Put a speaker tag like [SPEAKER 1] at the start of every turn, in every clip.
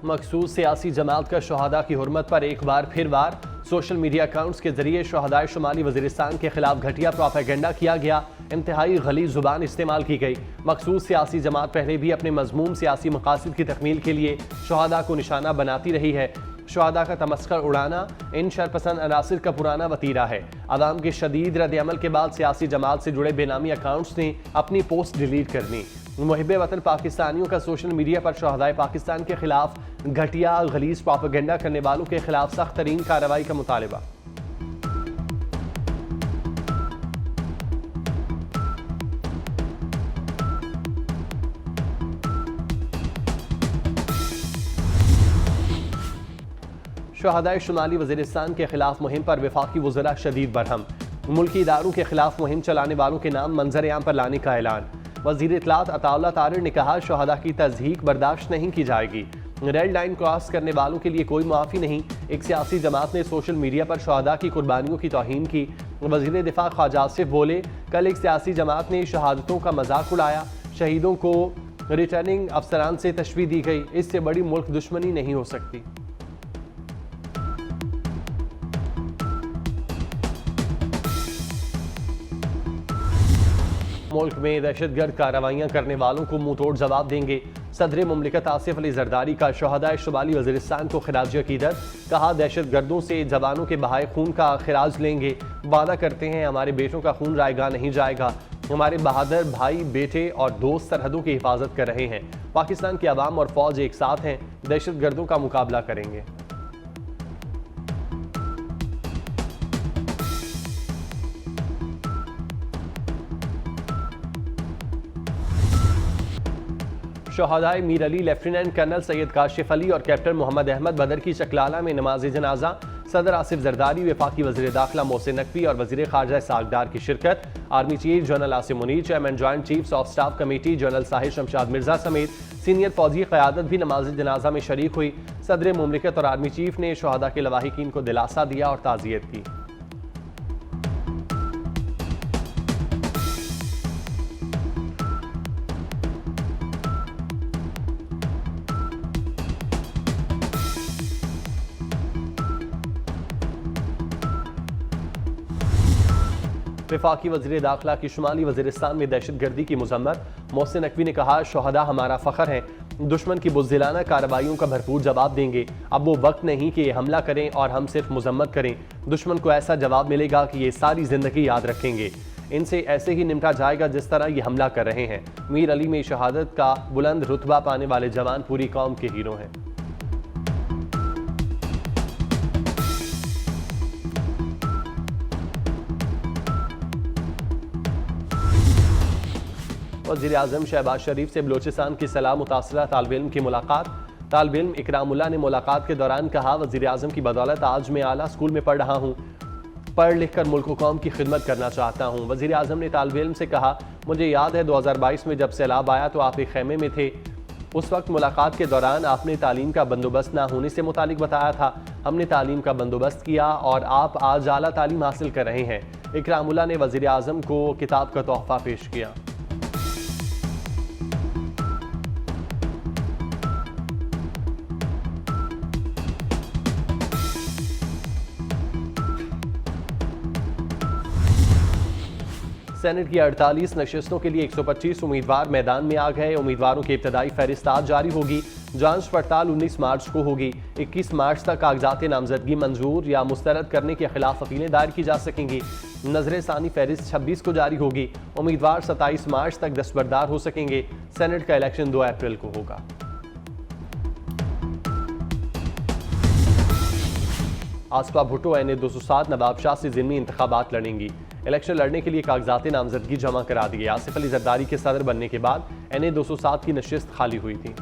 [SPEAKER 1] मखसूस सियासी जमात का शहादा की हुर्मत पर एक बार फिर वार। सोशल मीडिया अकाउंट्स के जरिए शहादाए शुमाली वज़ीरिस्तान के खिलाफ घटिया प्रोपेगेंडा किया गया। इंतहाई गलीज़ ज़ुबान इस्तेमाल की गई। मखसूस सियासी जमात पहले भी अपने मज़मूम सियासी मकासद की तकमील के लिए शहादा को निशाना बनाती रही है। शहादा का तमस्खर उड़ाना इन शरपसंद अनासिर का पुराना वतीरा है। अवाम के शदीद रद्द-ए-अमल के बाद सियासी जमात से जुड़े बेनामी अकाउंट्स ने अपनी पोस्ट डिलीट करनी। मुहिब्बे वतन पाकिस्तानियों का सोशल मीडिया पर शहादाए पाकिस्तान के खिलाफ घटिया गलीज़ प्रोपेगेंडा करने वालों के खिलाफ सख्त तरीन कार्रवाई का मुतालबा। शहादाए शुमाली वज़ीरिस्तान के खिलाफ मुहिम पर वफाकी वज़रा शदीद बरहम। मुल्की इदारों के खिलाफ मुहिम चलाने वालों के नाम मंजर आम पर लाने का ऐलान। वज़ीर इत्तलात अताउल्लाह तारिर ने कहा, शहादा की तज़हीक बर्दाश्त नहीं की जाएगी। रेड लाइन क्रॉस करने वालों के लिए कोई मुआफ़ी नहीं। एक सियासी जमात ने सोशल मीडिया पर शहादा की कुर्बानियों की तौहीन की। वज़ीर दिफा ख्वाजा आसिफ बोले, कल एक सियासी जमात ने शहादतों का मजाक उड़ाया। शहीदों को रिटर्निंग अफसरान से तशवीह दी गई। इससे बड़ी मुल्क दुश्मनी नहीं हो सकती। मुल्क में दहशतगर्द कार्रवाइयाँ करने वालों को मुंह तोड़ जवाब देंगे। सदर मुमलिकत आसिफ अली जरदारी का शहादाए शुमाली वज़ीरिस्तान को खिराज अकीदत। कहा, दहशतगर्दों से जवानों के बहाए खून का खिराज लेंगे। वादा करते हैं हमारे बेटों का खून रायगा नहीं जाएगा। हमारे बहादुर भाई, बेटे और दोस्त सरहदों की हिफाजत कर रहे हैं। पाकिस्तान की आवाम और फौज एक साथ हैं, दहशतगर्दों का मुकाबला करेंगे। शहादाए मीर अली, लेफ्टिनेंट कर्नल सैयद काशिफ अली और कैप्टन मोहम्मद अहमद बदर की चकलाला में नमाज जनाजा। सदर आसिफ जरदारी, वफाकी वज़ीर दाखिला मोहसिन नकवी और वज़ीर ख़ारजा सागदार की शिरकत। Army chief general Asim Munir, chairman joint chiefs of staff committee general Sahir Shamshad Mirza समेत सीनियर फौजी क़यादत भी नमाज जनाजा में शरीक हुई। सदर मुमलिकत और आर्मी चीफ ने शहादा के लवाहिकीन को दिलासा दिया और ताज़ियत की। वफाकी वज़ीर दाखिला की शुमाली वज़ीरिस्तान में दहशतगर्दी की मज़म्मत। मोहसिन नकवी ने कहा, शहादा हमारा फ़ख्र है। दुश्मन की बुज़दिलाना कार्रवाइयों का भरपूर जवाब देंगे। अब वो वक्त नहीं कि ये हमला करें और हम सिर्फ मज़म्मत करें। दुश्मन को ऐसा जवाब मिलेगा कि ये सारी ज़िंदगी याद रखेंगे। इनसे ऐसे ही निपटा जाएगा जिस तरह ये हमला कर रहे हैं। मीर अली में शहादत का बुलंद रुतबा पाने वाले जवान पूरी कौम के हीरो हैं। वज़ीर आज़म शहबाज शरीफ से बलोचिस्तान की सलाह मुतासिरा तालिब इल्म की मुलाकात। तालिब इल्म इकरामुल्लाह ने मुलाकात के दौरान कहा, वज़ीर आज़म की बदौलत आज मैं आला स्कूल में पढ़ रहा हूँ। पढ़ लिख कर मुल्क कौम की खिदमत करना चाहता हूँ। वज़ीर आज़म ने तालिब इल्म से कहा, मुझे याद है 2022 में जब सैलाब आया तो आप एक खेमे में थे। उस वक्त मुलाकात के दौरान आपने तालीम का बंदोबस्त ना होने से मुतालिक बताया था। हमने तालीम का बंदोबस्त किया और आप आज आला तालीम हासिल कर रहे हैं। इकरामुल्लाह ने वज़ीर आज़म को किताब का तोहफ़ा पेश किया। सेनेट की 48 नशिस्तों के लिए 125 उम्मीदवार मैदान में आ गए। उम्मीदवारों की इब्तदाई फहरिस्त आज जारी होगी। जांच पड़ताल 19 मार्च को होगी। 21 मार्च तक कागजात नामजदगी मंजूर या मुस्तरद करने के खिलाफ अपीलें दायर की जा सकेंगी। नजर सानी फहरिस्त 26 को जारी होगी। उम्मीदवार 27 मार्च तक दस्तबरदार हो सकेंगे। सेनेट का इलेक्शन 2 अप्रैल को होगा। आसफा भुट्टो NA 207 नवाबशाह से ज़िमनी इंतखाबात लड़ेंगी। इलेक्शन लड़ने के लिए कागजात नामजदगी जमा करा दिए। आसिफ अली जरदारी के सदर बनने के बाद NA 207 की नशिस्त खाली हुई थी।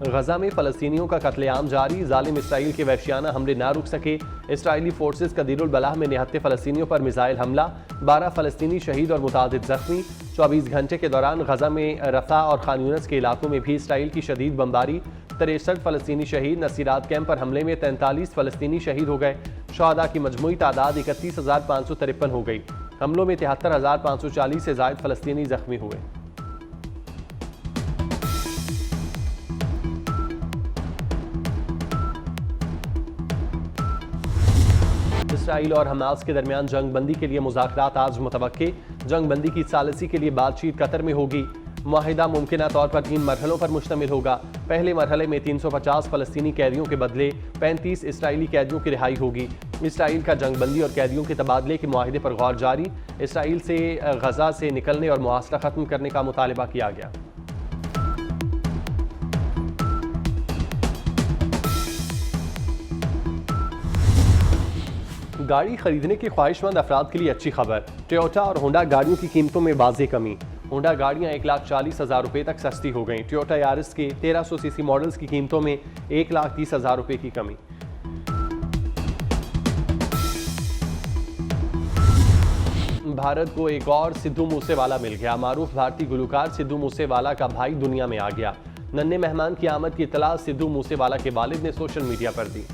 [SPEAKER 1] गजा में फ़लस्तीनियों का कत्लेआम जारी। जालिम इसराइल के वहशियाना हमले ना रुक सके। इसराइली फोर्सेस कदीरुल बलाह में निहत्ते फ़लस्तीनियों पर मिसाइल हमला। 12 फ़लस्तीनी शहीद और मुतादिद ज़ख्मी। 24 घंटे के दौरान गजा में रफ़ा और खान यूनिस के इलाकों में भी इसराइल की शदीद बमबारी। 63 फ़लस्तीनी शहीद। नसीरात कैंप पर हमले में 43 फ़लस्तीनी शहीद हो गए। शहादा की मजमूई तादाद 31,553 हो गई। हमलों में 73,540 से ज़ायद फ़लस्तीनी ज़ख्मी हुए। इसराइल और हमास के दरमियान जंग बंदी के लिए मुज़ाकरात आज मुतवक्के। जंग बंदी की सालिसी के लिए बातचीत कतर में होगी। मुआहिदा मुमकिन तौर पर 3 मरहलों पर मुश्तमिल होगा। पहले मरहले में 350 फ़लस्तीनी कैदियों के बदले 35 इसराइली कैदियों की रिहाई होगी। इसराइल का जंग बंदी और कैदियों के तबादले के मुआहिदे पर गौर जारी। इसराइल से गजा से निकलने और मुआसरा ख़त्म करने का मुतालबा किया गया। गाड़ी खरीदने के ख्वाहिशमंद अफराद के लिए अच्छी खबर। टोयोटा और होंडा गाड़ियों की कीमतों में वाज़ेह कमी। होंडा गाड़ियां 1,40,000 रुपये तक सस्ती हो गईं। टोयोटा यारिस के 1300 सीसी मॉडल्स की कीमतों में 1,30,000 रुपये की कमी। भारत को एक और सिद्धू मूसेवाला मिल गया। मारूफ भारतीय गुलकार सिद्धू मूसेवाला का भाई दुनिया में आ गया। नन्हे मेहमान की आमद की इत्तला सिद्धू मूसेवाला के वालिद ने सोशल मीडिया पर दी।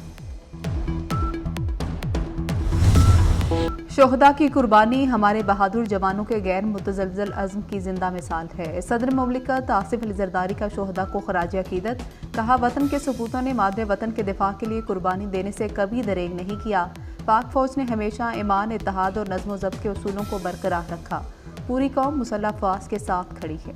[SPEAKER 2] शोहदा की कुर्बानी हमारे बहादुर जवानों के गैर मुतज़लज़ल अज़्म की जिंदा मिसाल है। सदर मुमलिकत आसिफ अली ज़रदारी का शोहदा को खराज अकीदत। कहा, वतन के सपूतों ने मादरे वतन के दिफा के लिए कुर्बानी देने से कभी दरेग नहीं किया। पाक फौज ने हमेशा ईमान, इत्तेहाद और नज़्म व ज़ब्त के उसूलों को बरकरार रखा। पूरी कौम मुसल्लह अफ़वाज के साथ खड़ी है।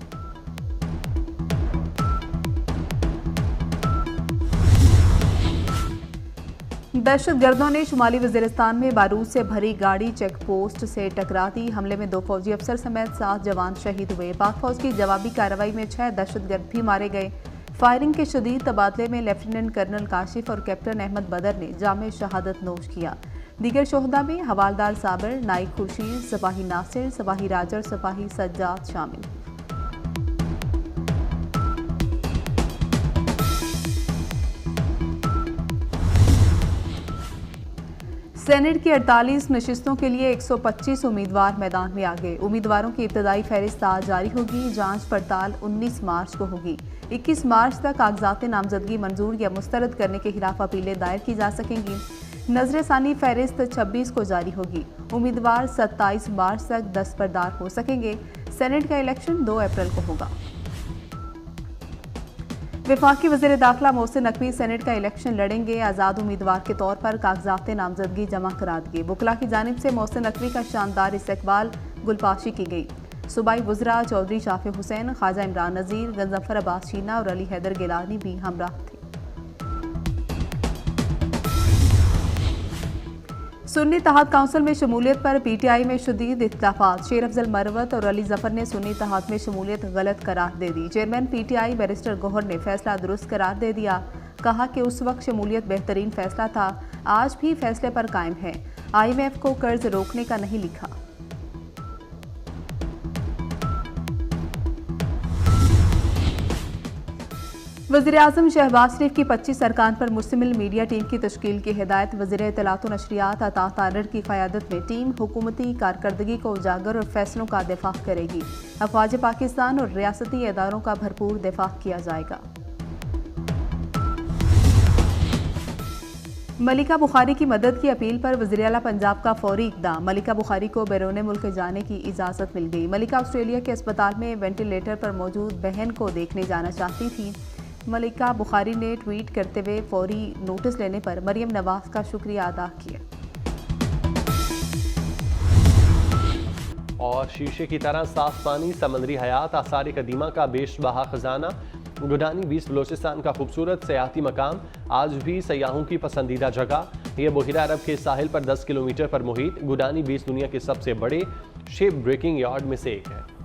[SPEAKER 2] दहशतगर्दों ने शुमाली वज़ीरिस्तान में बारूद से भरी गाड़ी चेक पोस्ट से टकरा दी। हमले में 2 फौजी अफसर समेत 7 जवान शहीद हुए। पाक फौज की जवाबी कार्रवाई में 6 दहशतगर्द भी मारे गए। फायरिंग के शदीद तबादले में लेफ्टिनेंट कर्नल काशिफ और कैप्टन अहमद बदर ने जामे शहादत नोश किया। दीगर शोहदा में हवालदार साबिर, नाइक खुर्शीद, सिपाही नासिर, सिपाही राजर, सिपाही सज्जाद शामिल। सेनेट की 48 नशिस्तों के लिए 125 उम्मीदवार मैदान में आ गए। उम्मीदवारों की इब्तदाई फहरिस्त आज जारी होगी। जांच पड़ताल 19 मार्च को होगी। 21 मार्च तक कागजात नामजदगी मंजूर या मुस्तरद करने के खिलाफ अपीलें दायर की जा सकेंगी। नजरसानी फहरिस्त 26 को जारी होगी। उम्मीदवार 27 मार्च तक दस्तबरदार हो सकेंगे। सेनेट का इलेक्शन 2 अप्रैल को होगा। वफाकी वज़ीर दाखिला मोहसिन नकवी सेनेट का इलेक्शन लड़ेंगे। आज़ाद उम्मीदवार के तौर पर कागजात नामजदगी जमा करा दिए। वकला की जानिब से मोहसिन नकवी का शानदार इस्तकबाल गुलपाशी की गई। सूबाई वज़रा चौधरी शाफी हुसैन, ख्वाजा इमरान नज़ीर, गंजफर अब्बास शीना और अली हैदर गिलानी भी हमराह थे। सुन्नी इत्तेहाद काउंसिल में शमूलियत पर PTI में शदीद इख्तिलाफात। शेर अफजल मरवत और अली जफर ने सुन्नी इत्तेहाद में शमूलियत गलत करार दे दी। चेयरमैन PTI बैरिस्टर गौहर ने फैसला दुरुस्त करार दे दिया। कहा कि उस वक्त शमूलियत बेहतरीन फैसला था, आज भी फैसले पर कायम है। IMF को कर्ज रोकने का नहीं लिखा। वज़ीर-ए-आज़म शहबाज शरीफ की 25 अरकान पर मुश्तमिल मीडिया टीम की तश्कील की हिदायत। वज़ीर इत्तलात व नशरियात अता तारर की क़यादत में टीम हुकूमती कारकर्दगी को उजागर और फैसलों का दिफा करेगी। अफ़वाज पाकिस्तान और रियासती इदारों का भरपूर दिफा किया जाएगा। मलिका बुखारी की मदद की अपील पर वज़ीर आला पंजाब का फौरी इक़दाम। मलिका बुखारी को बैरून मुल्क जाने की इजाज़त मिल गई। मलिका ऑस्ट्रेलिया के अस्पताल में वेंटिलेटर पर मौजूद बहन को देखने जाना चाहती थी। मलिका बुखारी ने ट्वीट करते हुए फौरी नोटिस लेने पर मरियम नवाज का शुक्रिया अदा किया।
[SPEAKER 1] और शीशे की तरह साफ पानी, समंदरी हयात, आसार कदीमा का बेशबहा खजाना। गुडानी बीच बलोचिस्तान का खूबसूरत सयाहती मकाम, आज भी सयाहों की पसंदीदा जगह। यह बहिरा अरब के साहिल पर 10 किलोमीटर पर मुहित गुडानी बीच दुनिया के सबसे बड़े शिप ब्रेकिंग यार्ड में से एक है।